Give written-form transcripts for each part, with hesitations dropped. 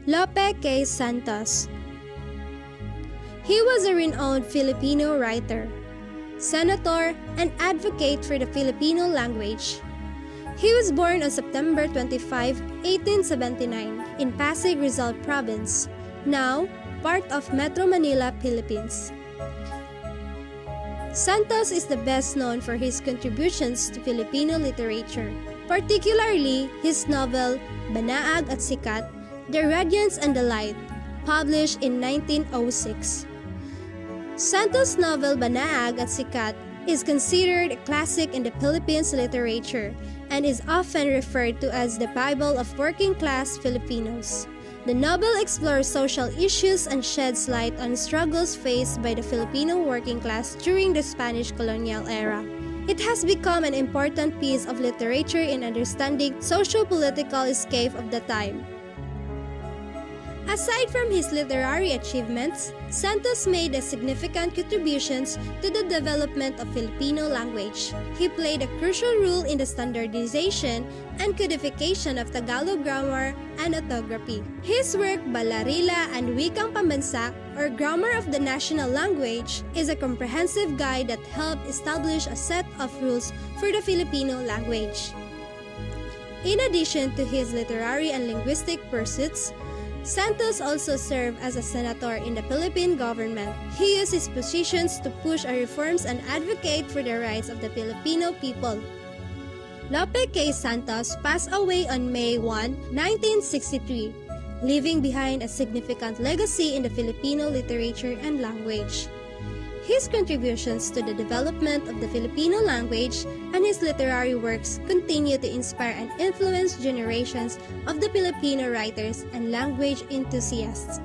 Lope K. Santos. He was a renowned Filipino writer, senator, and advocate for the Filipino language. He was born on September 25, 1879 in Pasig Rizal Province, now part of Metro Manila, Philippines. Santos is the best known for his contributions to Filipino literature, particularly his novel Banaag at Sikat, The Radiance and the Light, published in 1906. Santos' novel Banaag at Sikat is considered a classic in the Philippines literature and is often referred to as the Bible of working-class Filipinos. The novel explores social issues and sheds light on struggles faced by the Filipino working class during the Spanish colonial era. It has become an important piece of literature in understanding socio-political escape of the time. Aside from his literary achievements, Santos made significant contributions to the development of Filipino language. He played a crucial role in the standardization and codification of Tagalog grammar and orthography. His work Balarila and Wikang Pambansa, or Grammar of the National Language, is a comprehensive guide that helped establish a set of rules for the Filipino language. In addition to his literary and linguistic pursuits, Santos also served as a senator in the Philippine government. He used his positions to push reforms and advocate for the rights of the Filipino people. Lope K. Santos passed away on May 1, 1963, leaving behind a significant legacy in the Filipino literature and language. His contributions to the development of the Filipino language and his literary works continue to inspire and influence generations of the Filipino writers and language enthusiasts.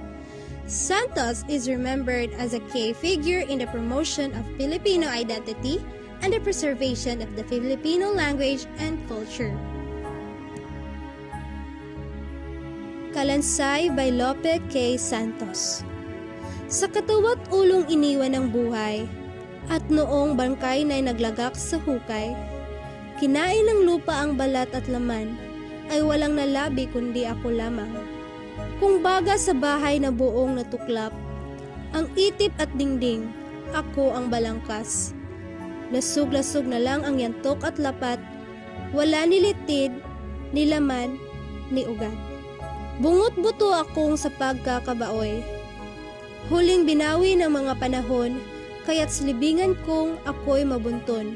Santos is remembered as a key figure in the promotion of Filipino identity and the preservation of the Filipino language and culture. Kalansay by Lope K. Santos. Sa katawa't ulong iniwan ng buhay, at noong bangkay na'y naglagak sa hukay, kinain ng lupa ang balat at laman, ay walang nalabi kundi ako lamang. Kung baga sa bahay na buong natuklap, ang itip at dingding, ako ang balangkas. Lasug-lasug na lang ang yantok at lapat, wala ni litid, ni laman, ni ugat. Bungot buto akong sa pagkakabaoy, huling binawi ng mga panahon, kaya't slibingan kong ako'y mabunton,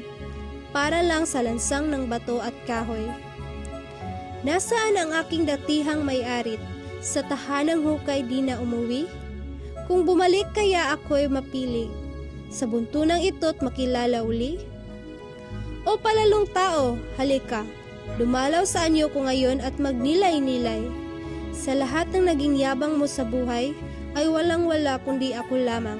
para lang sa lansang ng bato at kahoy. Nasaan ang aking datihang may-arit, sa tahanang hukay di na umuwi? Kung bumalik kaya ako'y mapili, sa buntunang ito't makilala uli? O palalong tao, halika, dumalaw sa anyo ko ngayon at magnilay-nilay. Sa lahat ng naging yabang mo sa buhay, ay walang-wala kundi ako lamang.